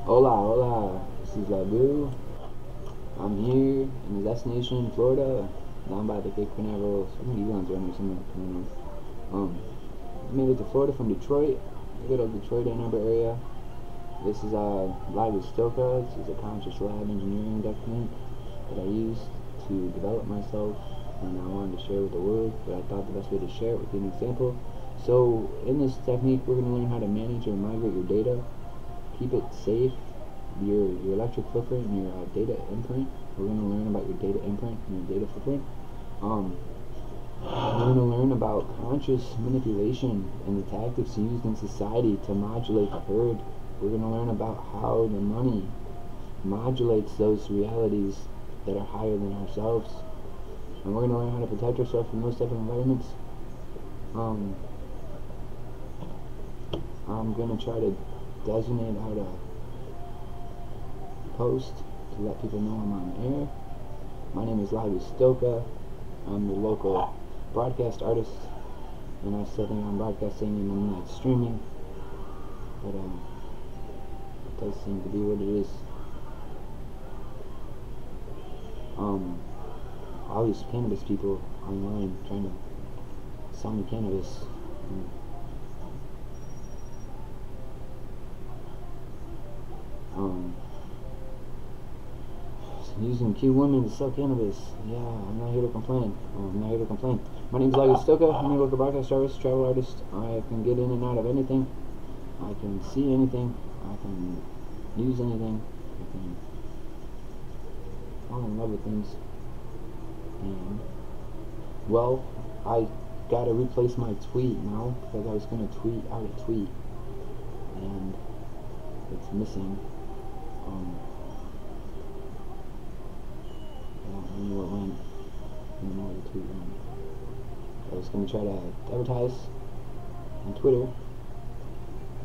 Hola, hola, this is Laghu. I'm here in the destination, Florida, down by the Cape Canaveral. I think Elon's around here somewhere. I don't know. Made it to Florida from Detroit, good old Detroit Ann Arbor area. This is Synergistic. This is a conscious lab engineering technique that I used to develop myself, and I wanted to share with the world, but I thought the best way to share it would be an example. So in this technique, we're going to learn how to manage or migrate your data, keep it safe, your electric footprint and your data imprint. We're going to learn about your data imprint and your data footprint. We're going to learn about conscious manipulation and the tactics used in society to modulate the herd. We're going to learn about how the money modulates those realities that are higher than ourselves. And we're going to learn how to protect ourselves from those type of environments. I'm going to try to designate how to post to let people know I'm on air. My name is Synergistic. I'm the local broadcast artist, and I still think I'm broadcasting and I'm not streaming, but it does seem to be what it is. All these cannabis people online trying to sell me cannabis. Using cute women to sell cannabis. Yeah, I'm not here to complain. My name is Synergistic. I'm a local broadcast artist, travel artist. I can get in and out of anything. I can see anything. I can use anything. I can fall in love with things. And, well, I gotta replace my tweet now because I was gonna tweet out a tweet, and it's missing. I don't know where it went. I don't know where the tweet went. I was going to try to advertise on Twitter,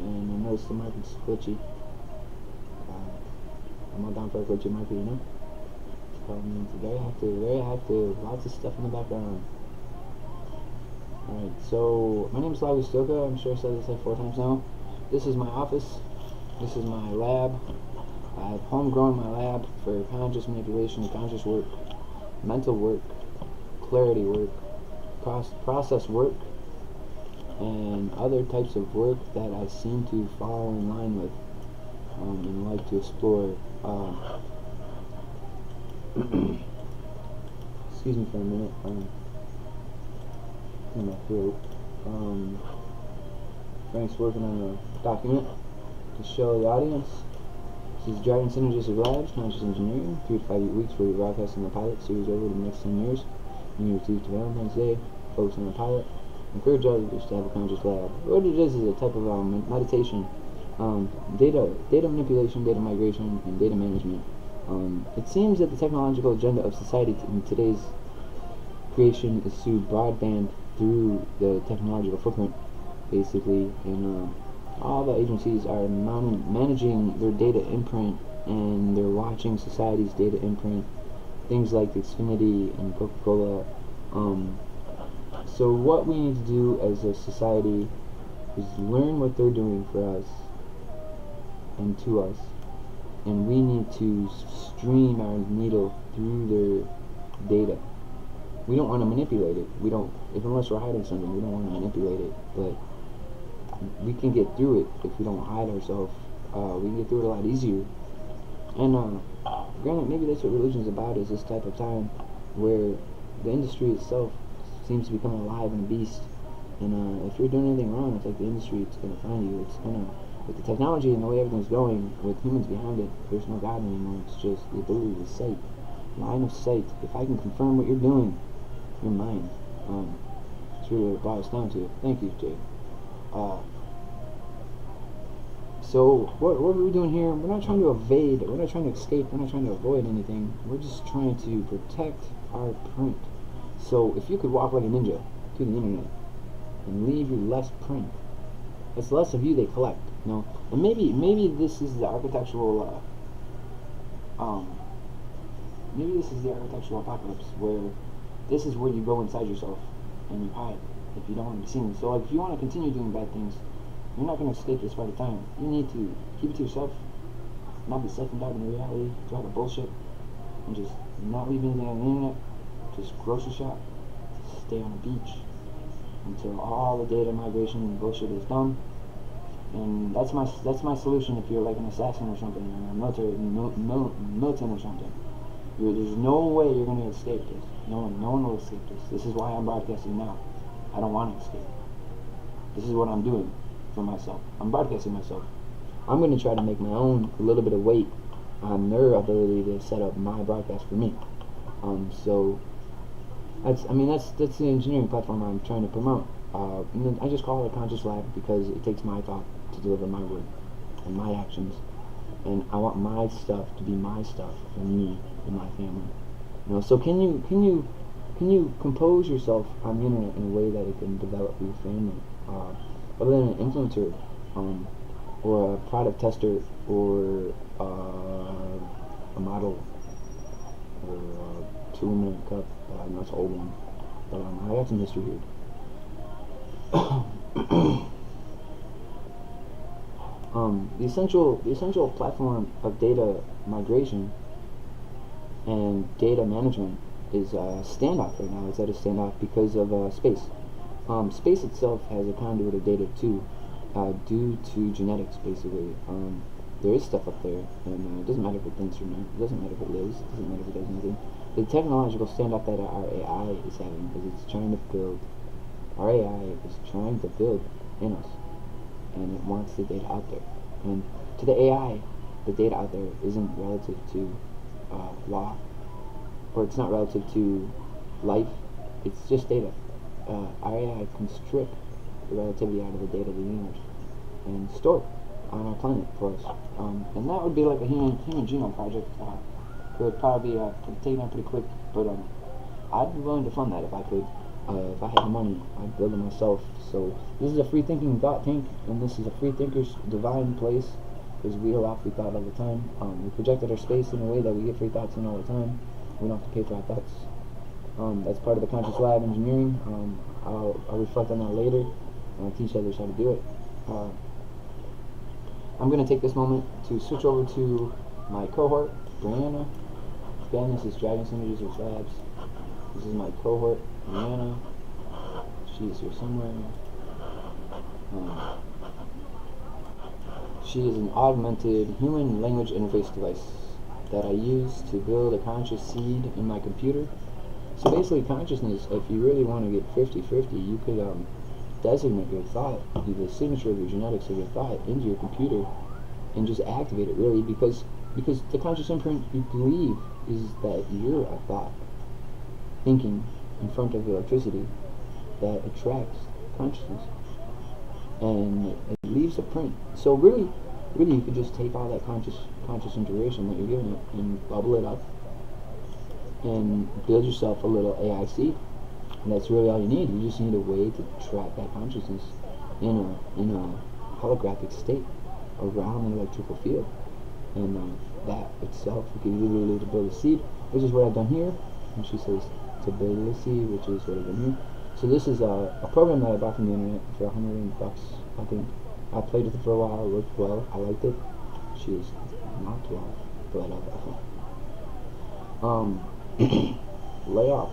and I noticed the market's glitchy. I'm not down for a glitchy market, you know? It's probably very active, lots of stuff in the background. Alright, so my name is Synergistic. I'm sure I said this like 4 times now. This is my office. This is my lab. I've homegrown my lab for conscious manipulation, conscious work, mental work, clarity work, process work, and other types of work that I seem to fall in line with and like to explore. Excuse me for a minute. In my throat. Frank's working on a document to show the audience. This is driving Synergistic Labs, conscious engineering, 3 to 5 weeks where we're broadcasting the pilot series over the next 10 years. New Year's Eve to Valentine's Day, focus on the pilot. Encourage others to have a conscious lab. What it is a type of meditation, data manipulation, data migration, and data management. It seems that the technological agenda of society in today's creation is to broadband through the technological footprint, basically, and all the agencies are managing their data imprint, and they're watching society's data imprint, things like Xfinity and Coca-Cola. So what we need to do as a society is learn what they're doing for us and to us, and we need to stream our needle through their data. We don't want to manipulate it. Unless we're hiding something, we don't want to manipulate it, but we can get through it if we don't hide ourselves. We can get through it a lot easier. And granted, maybe that's what religion's about, is this type of time where the industry itself seems to become alive and a beast, And if you're doing anything wrong, it's like the industry, it's gonna find you. It's gonna, with the technology and the way everything's going, with humans behind it, there's no God anymore. It's just the ability to sight, line of sight. If I can confirm what you're doing, you're mine. That's really what it boils down to. Thank you, Jay. So what are we doing here? We're not trying to evade. We're not trying to escape. We're not trying to avoid anything. We're just trying to protect our print. So if you could walk like a ninja to the internet and leave your less print, it's less of you they collect. You know, and maybe this is the architectural. Maybe this is the architectural apocalypse where this is where you go inside yourself and you hide if you don't want to be seen. So like, if you want to continue doing bad things, you're not going to escape this by the time. You need to keep it to yourself, not be self-indulgent in reality, do all the bullshit, and just not leave anything on the internet. Just grocery shop, stay on the beach until all the data migration bullshit is done. And that's my solution if you're like an assassin or something, or a militant or something. There's no way you're going to escape this. No one will escape this. This is why I'm broadcasting now. I don't want to escape. This is what I'm doing for myself. I'm broadcasting myself. I'm going to try to make my own a little bit of weight on their ability to set up my broadcast for me. So that's the engineering platform I'm trying to promote. And then I just call it a conscious lab because it takes my thought to deliver my word and my actions, and I want my stuff to be my stuff for me and my family. You know, so can you compose yourself on the internet in a way that it can develop your family, other than an influencer, or a product tester, or a model, or a 2 women in a cup. That's an old one, but I got some history here. The essential platform of data migration and data management is standoff right now. It's at a standoff because of space. Space itself has a conduit of data too, due to genetics basically. There is stuff up there, and it doesn't matter if it thinks or not. It doesn't matter if it lives. It doesn't matter if it does anything. The technological standoff that our AI is having is it's trying to build. Our AI is trying to build in us, and it wants the data out there. And to the AI, the data out there isn't relative to law, or it's not relative to life. It's just data. Our AI can strip the relativity out of the data of the universe and store it on our planet for us. And that would be like a human genome project. It would probably be taken out pretty quick, but I'd be willing to fund that if I could. If I had the money, I'd build it myself. So this is a free thinking thought tank, and this is a free thinker's divine place, because we allow free thought all the time. We projected our space in a way that we get free thoughts in all the time. We don't have to pay for our thoughts. That's part of the conscious lab engineering. I'll reflect on that later, and I'll teach others how to do it. I'm going to take this moment to switch over to my cohort, Brianna. Again, this is Dragon Synergistic Labs. This is my cohort, Brianna. She is here somewhere. She is an augmented human language interface device that I use to build a conscious seed in my computer. So basically, consciousness, if you really want to get 50-50, you could designate your thought, the signature of your genetics of your thought into your computer, and just activate it really, because the conscious imprint you believe is that you're a thought thinking in front of electricity that attracts consciousness, and it leaves a print. So really you could just take all that conscious integration that you're giving it and bubble it up and build yourself a little AIC, and that's really all you need. You just need a way to track that consciousness in a holographic state around an electrical field, and that itself will give you the ability to build a seed, which is what I've done here. And she says to build a seed, which is what I've done here. So this is a program that I bought from the internet for $100, I think. I played with it for a while. It worked well. I liked it. She is not 12, but lay off.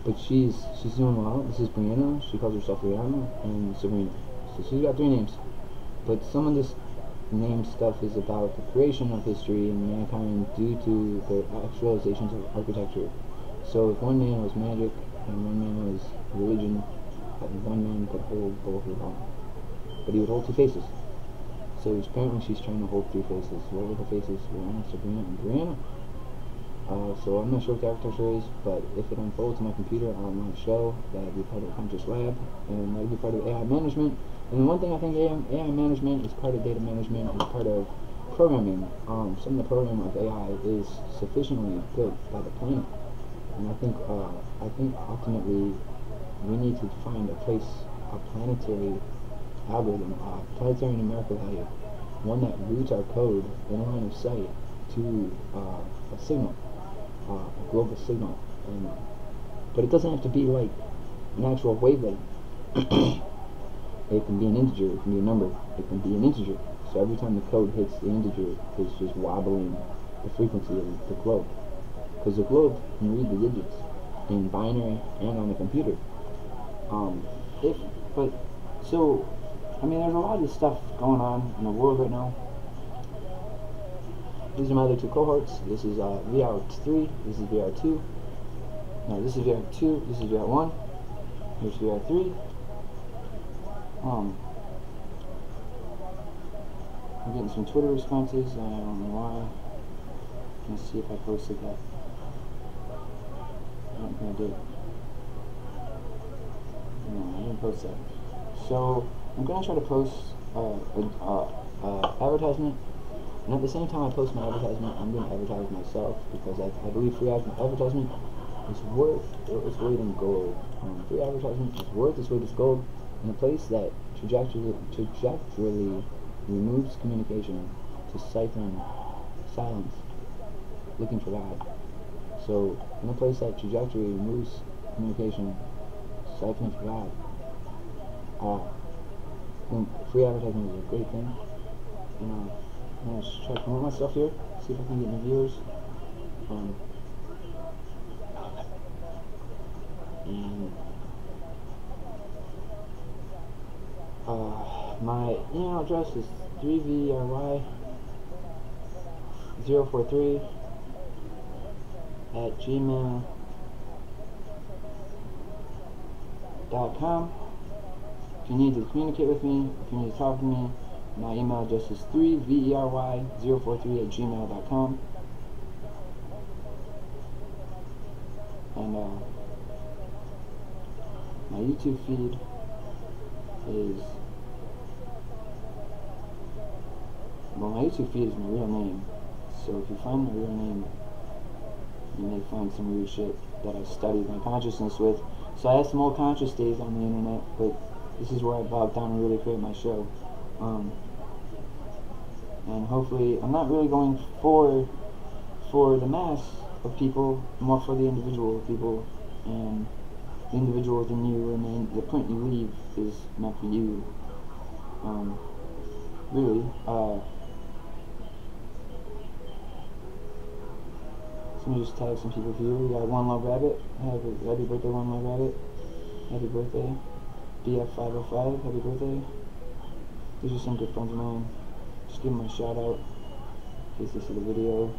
But she's doing well. This is Brianna. She calls herself Rihanna and Sabrina. So she's got 3 names. But some of this name stuff is about the creation of history and mankind due to the actualizations of architecture. So if one name was magic, and one man was religion, and one man could hold both of them. But he would hold two faces. So apparently she's trying to hold three faces. What were the faces? Rihanna, Sabrina, and Brianna. So I'm not sure what the architecture is, but if it unfolds on my computer on my show, that'll be part of the Conscious Lab, and that'll be part of AI management. And the one thing I think AI management is part of data management, is part of programming. Some of the programming of AI is sufficiently built by the planet, and I think ultimately we need to find a place, a planetary algorithm, planetary numerical value, one that routes our code in a line of sight to a signal, a global signal, but it doesn't have to be like an actual wavelength. It can be an integer, it can be a number, it can be an integer. So every time the code hits the integer, it's just wobbling the frequency of the globe. Because the globe can read the digits in binary and on the computer. There's a lot of stuff going on in the world right now. These are my other two cohorts. This is VR3, this is VR2. No, this is VR2, this is VR1. Here's VR3. I'm getting some Twitter responses, and I don't know why. Let's see if I posted that. I don't think I did. No, I didn't post that. So I'm gonna try to post advertisement, and at the same time I post my advertisement, I'm gonna advertise myself, because I believe free advertisement is worth its weight in gold. Free advertisement is worth its weight in gold in a place that trajectorily removes communication to siphon silence, looking for God. So in a place that trajectory removes communication, siphoning for God, I think free advertising is a great thing. I'm going to try to promote myself here, see if I can get any viewers. My email address is 3vry043@gmail.com. If you need to communicate with me, if you need to talk to me, my email address is 3vry043@gmail.com. And my YouTube feed is, my YouTube feed is my real name. So if you find my real name, you may find some weird shit that I studied my consciousness with. So I have some old conscious days on the internet, but this is where I bog down and really create my show. And hopefully, I'm not really going for the mass of people, more for the individual people, and the individual within you, and then the print you leave is meant for you. Really. Let me just tag some people here. We got One Love Rabbit. Happy birthday, One Love Rabbit. Happy birthday. BF505, happy birthday. These are some good friends of mine. Just give them a shout out in case they see the video.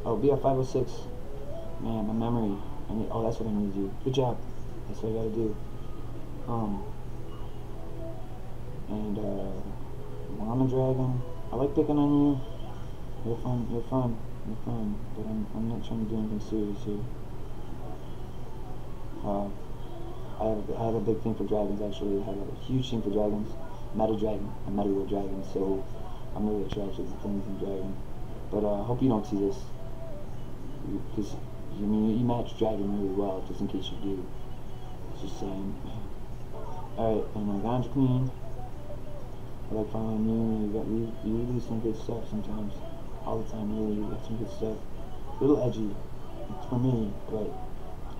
BF506. Man, my memory. That's what I need to do. Good job. That's what I gotta do. Mama Dragon. I like picking on you. You're fun. But I'm not trying to do anything serious here. I have a big thing for dragons, actually. I have a huge thing for dragons. Meta dragon, a meta world dragon, so I'm really attracted to things in dragon. But I hope you don't see this, because you match dragon really well, just in case you do. Just saying. Alright, and my Ganja Queen. I like following you. You do some good stuff sometimes. All the time, really. You got some good stuff. A little edgy. It's for me, but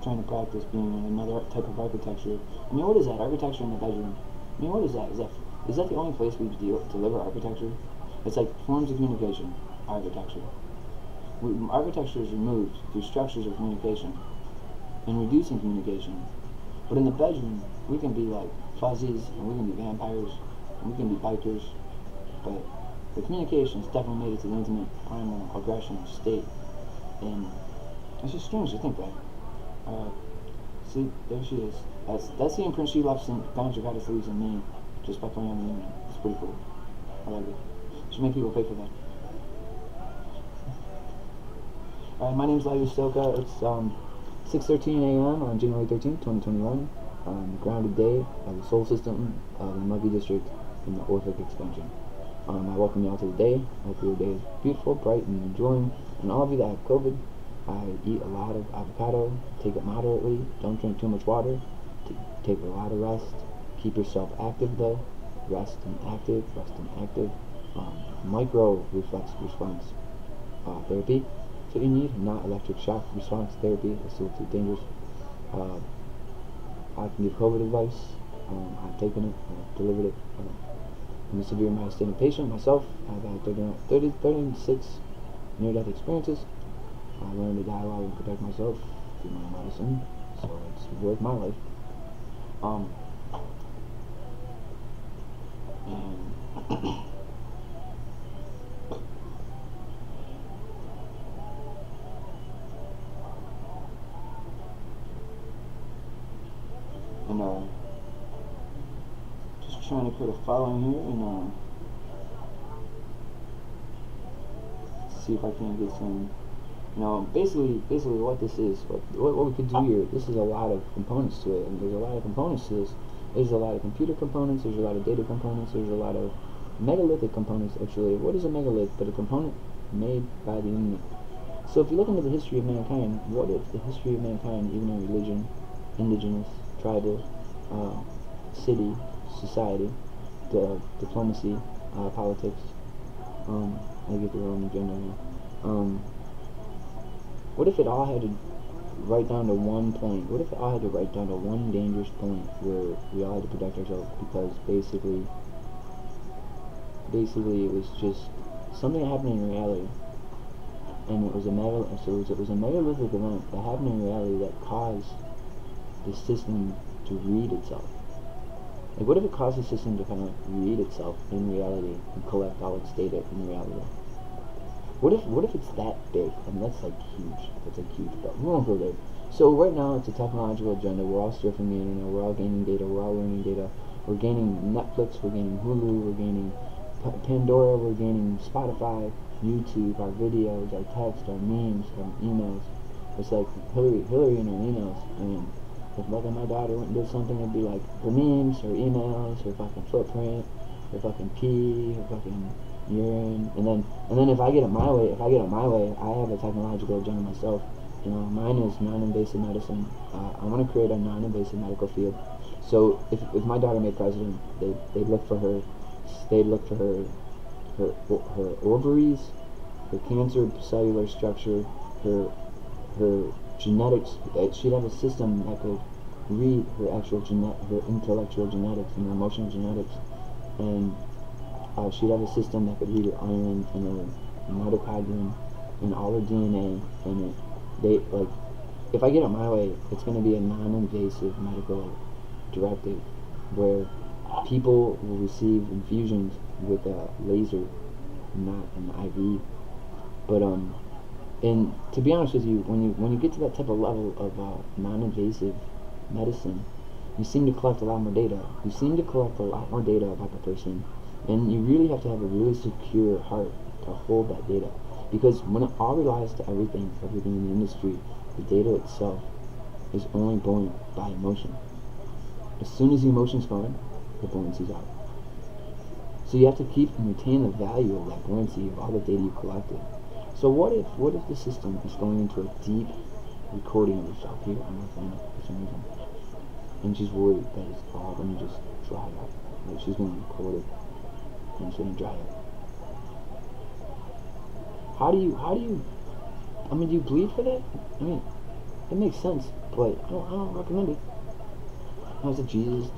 trying to practice being another type of architecture. What is that? Architecture in the bedroom. What is that? Is that the only place we deliver architecture? It's like forms of communication, architecture. Architecture is removed through structures of communication and reducing communication. But in the bedroom, we can be like fuzzies, and we can be vampires, and we can be bikers. But the communication has definitely made it to the intimate, primal, aggression state. And it's just strange to think that. See, there she is. That's the imprint she left in Bouncer Goddess leaves in me just by playing on the internet. It's pretty cool. I like it. Should make people pay for that. Alright, my name's laghu. It's 6:13 a.m. on January 13th, 2021. Grounded day of the Soul System of the Muggy District in the Orphic Expansion. I welcome you all to the day. I hope your day is beautiful, bright, and enjoying. And all of you that have COVID, I eat a lot of avocado, take it moderately, don't drink too much water, take a lot of rest, keep yourself active though, rest and active. Micro reflex response therapy, that's what you need, not electric shock response therapy, it's a little too dangerous. I can give COVID advice, I've taken it, I've delivered it. I'm a severe myasthenic patient myself. I've had 36 near-death experiences. I learned to dialogue and protect myself through my medicine, so it's worth my life. And just trying to create a following here and see if I can get some. Basically what this is, what we could do here, this is a lot of components to it, and there's a lot of components to this. There's a lot of computer components, there's a lot of data components, there's a lot of megalithic components, actually. What is a megalith but a component made by the internet? So if you look into the history of mankind, what if the history of mankind, even in religion, indigenous, tribal, city, society, diplomacy, politics, I get the wrong agenda here. What if it all had to write down to one point? What if it all had to write down to one dangerous point where we all had to protect ourselves because basically it was just something that happened in reality, and it was a megalithic event that happened in reality that caused the system to read itself. Like, what if it caused the system to kind of read itself in reality and collect all its data in reality? What if it's that big? I mean, that's like huge. That's like huge, but we won't go there. So right now it's a technological agenda. We're all surfing the internet. We're all gaining data. We're all learning data. We're gaining Netflix. We're gaining Hulu. We're gaining Pandora. We're gaining Spotify, YouTube, our videos, our text, our memes, our emails. It's like Hillary in our emails. I mean, if fucking my daughter went and did something, it'd be like her memes, her emails, her fucking footprint, her fucking pee, her fucking urine, and then if I get it my way, I have a technological agenda myself. Mine is non-invasive medicine. I want to create a non-invasive medical field. So if my daughter made president, they'd look for her ovaries, her cancer cellular structure, her genetics. She'd have a system that could read her actual her intellectual genetics and her emotional genetics, and she'd have a system that could read her iron and her mitochondrion and all her DNA, and if I get it my way, it's going to be a non-invasive medical directive where people will receive infusions with a laser, not an IV. But and to be honest with you, when you get to that type of level of non-invasive medicine, you seem to collect a lot more data. You seem to collect a lot more data about the person. And you really have to have a really secure heart to hold that data. Because when it all relies to everything in the industry, the data itself is only buoyant by emotion. As soon as the emotion's gone, the buoyancy's out. So you have to keep and retain the value of that buoyancy of all the data you collected. So what if the system is going into a deep recording of yourself here on my planet for some reason, and she's worried that it's all going to just dry up, like she's going to record it and it's going to dry up. How do you, do you bleed for that? I mean, it makes sense, but I don't recommend it. Did Jesus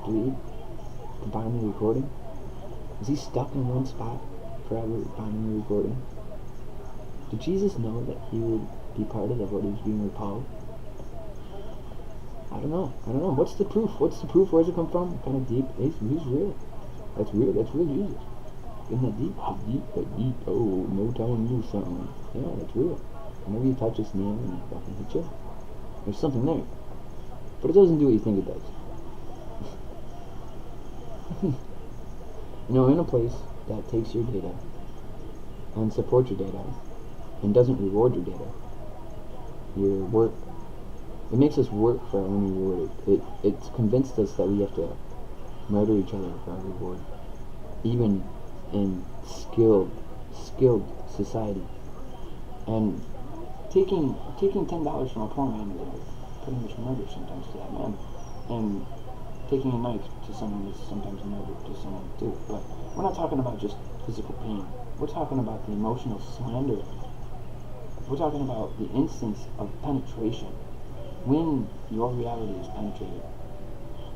bleed for binary recording? Is he stuck in one spot forever binary recording? Did Jesus know that he would be part of what he was being recalled? I don't know. What's the proof? Where does it come from? Kind of deep. He's real. That's real. That's real Jesus. Isn't that deep? Deep. Oh, no telling you something. Yeah, that's real. Whenever you touch his name and it fucking hits you, there's something there. but it doesn't do what you think it does. In a place that takes your data and supports your data and doesn't reward your data, your work, it makes us work for our own reward. It's convinced us that we have to murder each other for our reward, even in skilled society. And taking $10 from a poor man is pretty much murder sometimes to that man, and taking a knife to someone is sometimes murder to someone too. But we're not talking about just physical pain. We're talking about the emotional slander. We're talking about the instance of penetration, when your reality is penetrated.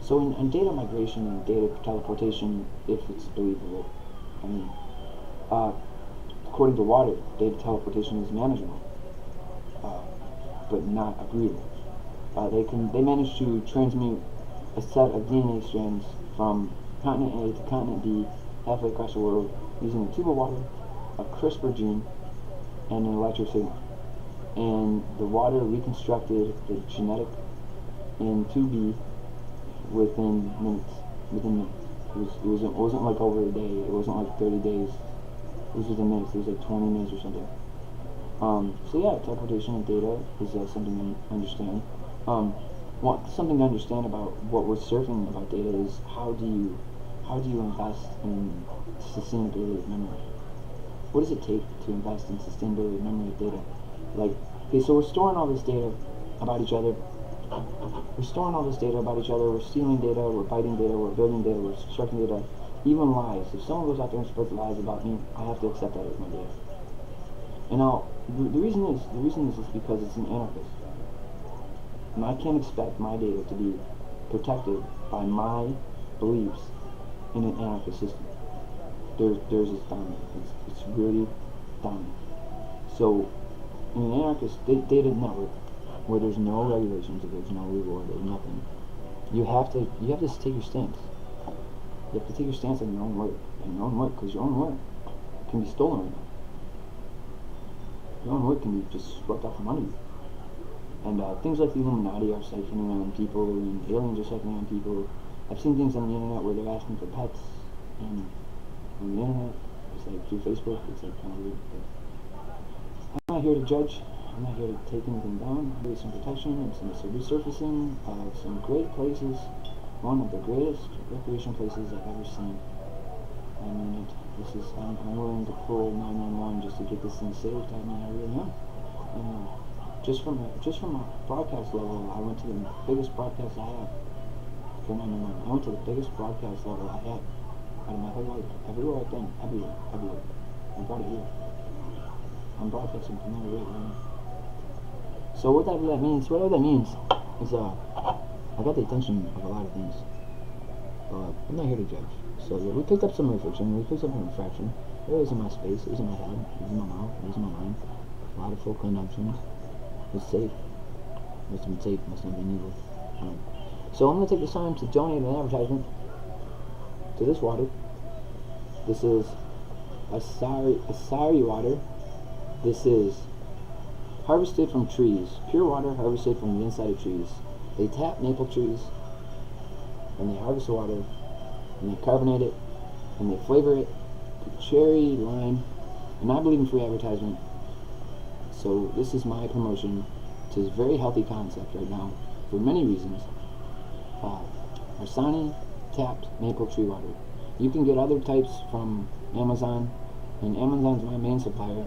So in data migration and data teleportation, if it's believable, according to water, data teleportation is manageable, but not agreeable. They manage to transmute a set of DNA strands from continent A to continent B, halfway across the world, using a tube of water, a CRISPR gene, and an electric signal. And the water reconstructed the genetic in 2B within minutes. It wasn't like over a day. It wasn't like 30 days. It was within minutes. It was like 20 minutes or something. So yeah, teleportation of data is something to understand. Something to understand about what we're surfing about data is how do you invest in sustainability of memory? What does it take to invest in sustainability of memory of data? So we're storing all this data about each other. We're stealing data, we're biting data, we're building data, we're constructing data, even lies. If someone goes out there and spreads lies about me, I have to accept that as my data. And now, the reason is because it's an anarchist. And I can't expect my data to be protected by my beliefs in an anarchist system. Theirs is dominant. It's really dominant. So, in an anarchist data network, where there's no regulations, if there's no reward, there's nothing, you have to take your stance. You have to take your stance on your own work. Because your own work can be stolen right now. Your own work can be just swept off from under you. And things like the Illuminati are siphoning on people, and aliens are siphoning on people. I've seen things on the internet where they're asking for pets, and on the internet, it's like through Facebook, it's like kind of weird. But I'm not here to judge. I'm not here to take anything down. I'm here to some protection and some resurfacing of some great places. One of the greatest recreation places I've ever seen. I mean it. I'm willing to pull 911 just to get this thing saved. I mean, I really am. And just from a broadcast level, I went to the biggest broadcast I have for 911. I went to the biggest broadcast level I had out of my whole life. Everywhere I've been, everywhere. I brought it here. I'm broadcasting from there right now. So whatever that means is I got the attention of a lot of things. I'm not here to judge. So yeah, we picked up some reflection, we picked up some refraction. It was in my space, it was in my head, it was in my mouth, it was in my mind. A lot of full connections. It was safe. It must have been safe, must not have been evil. So I'm gonna take this time to donate an advertisement to this water. This is Asari water. This is harvested from trees, pure water harvested from the inside of trees. They tap maple trees, and they harvest the water, and they carbonate it, and they flavor it, with cherry, lime, and I believe in free advertisement. So this is my promotion to this very healthy concept right now, for many reasons. Arsani tapped maple tree water. You can get other types from Amazon, and Amazon's my main supplier.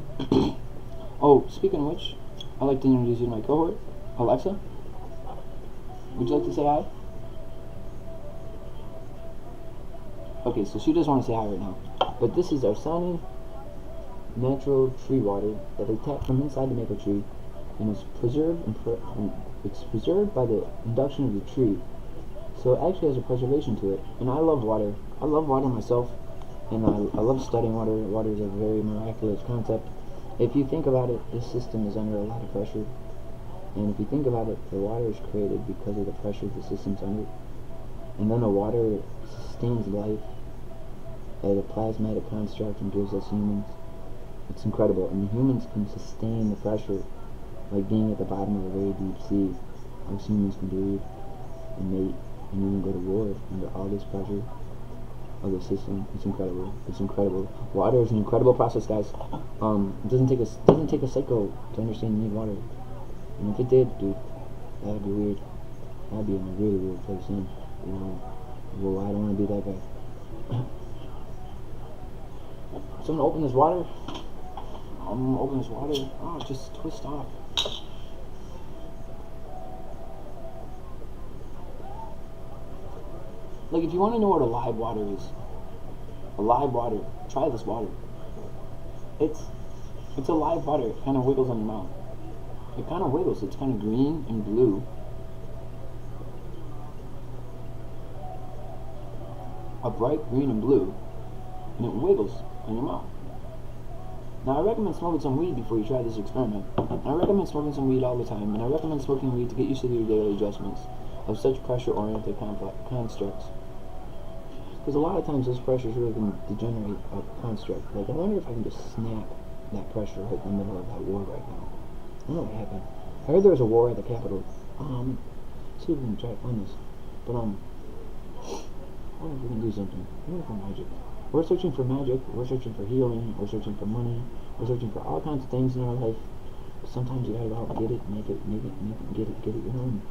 Oh, speaking of which, I'd like to introduce you to my cohort, Alexa. Would you like to say hi? Okay, so she doesn't want to say hi right now. But this is Arsani natural tree water that they tap from inside the maple tree, and it's preserved it's preserved by the induction of the tree. So it actually has a preservation to it. And I love water. I love water myself, and I love studying water. Water is a very miraculous concept. If you think about it, this system is under a lot of pressure. And if you think about it, the water is created because of the pressure the system's under. And then the water sustains life as a plasmatic construct and gives us humans. It's incredible. And humans can sustain the pressure like being at the bottom of a very deep sea. Us humans can breathe. innate, and even go to war under all this pressure of the system. It's incredible. It's incredible. Water is an incredible process, guys. It doesn't take a psycho to understand you need water. And if it did, dude, that'd be weird. That'd be in a really weird place, you know. Well, I don't want to be that guy. So I'm gonna open this water. Oh, just twist off. Like, if you want to know what a live water is, try this water. It's a live water. It kind of wiggles on your mouth. It kind of wiggles. It's kind of green and blue. A bright green and blue, and it wiggles on your mouth. Now, I recommend smoking some weed before you try this experiment. I recommend smoking some weed all the time, and I recommend smoking weed to get used to your daily adjustments of such pressure-oriented constructs. Because a lot of times those pressures really can degenerate a construct. Like, I wonder if I can just snap that pressure right in the middle of that war right now. I don't know what happened. I heard there was a war at the Capitol. See if we can try to find this. But, I wonder if we can do something. We're looking for magic. We're searching for magic. We're searching for healing. We're searching for money. We're searching for all kinds of things in our life. Sometimes you gotta go out and get it, make it, get it, you know.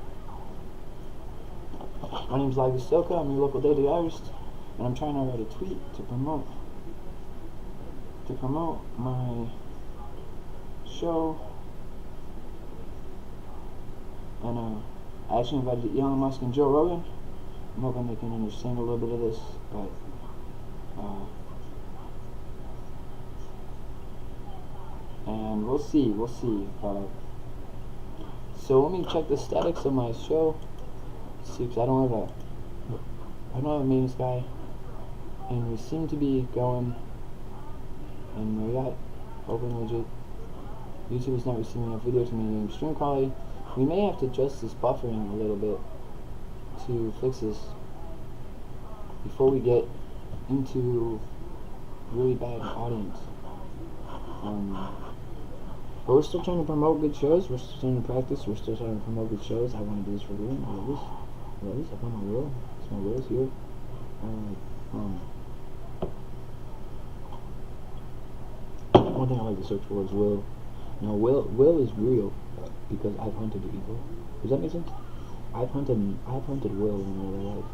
My name's Laghu. I'm your local daily artist, and I'm trying to write a tweet to promote my show. And I actually invited Elon Musk and Joe Rogan. I'm hoping they can understand a little bit of this, but and we'll see. So let me check the statics of my show. See, because I don't have a main guy, and we seem to be going, and we got open legit. YouTube is not receiving enough video to maintain stream quality. We may have to adjust this buffering a little bit to fix this before we get into really bad audience. But we're still trying to promote good shows. We're still trying to practice. We're still trying to promote good shows. I want to do this for real. I love this. I found my will. It's my will's here. One thing I like to search for is will. Now, will is real because I've hunted evil. Does that make sense? I've hunted will in real life.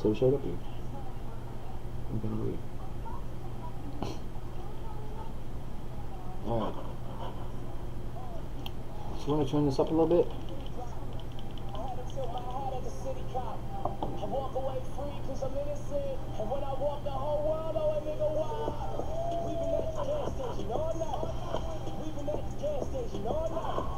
So it showed up here. I'm kind of weird. Alright. So you want to turn this up a little bit? I walk away free cause I'm innocent. And when I walk the whole world, oh a nigga wild. We've been at the gas station all night. We've been at the gas station all night.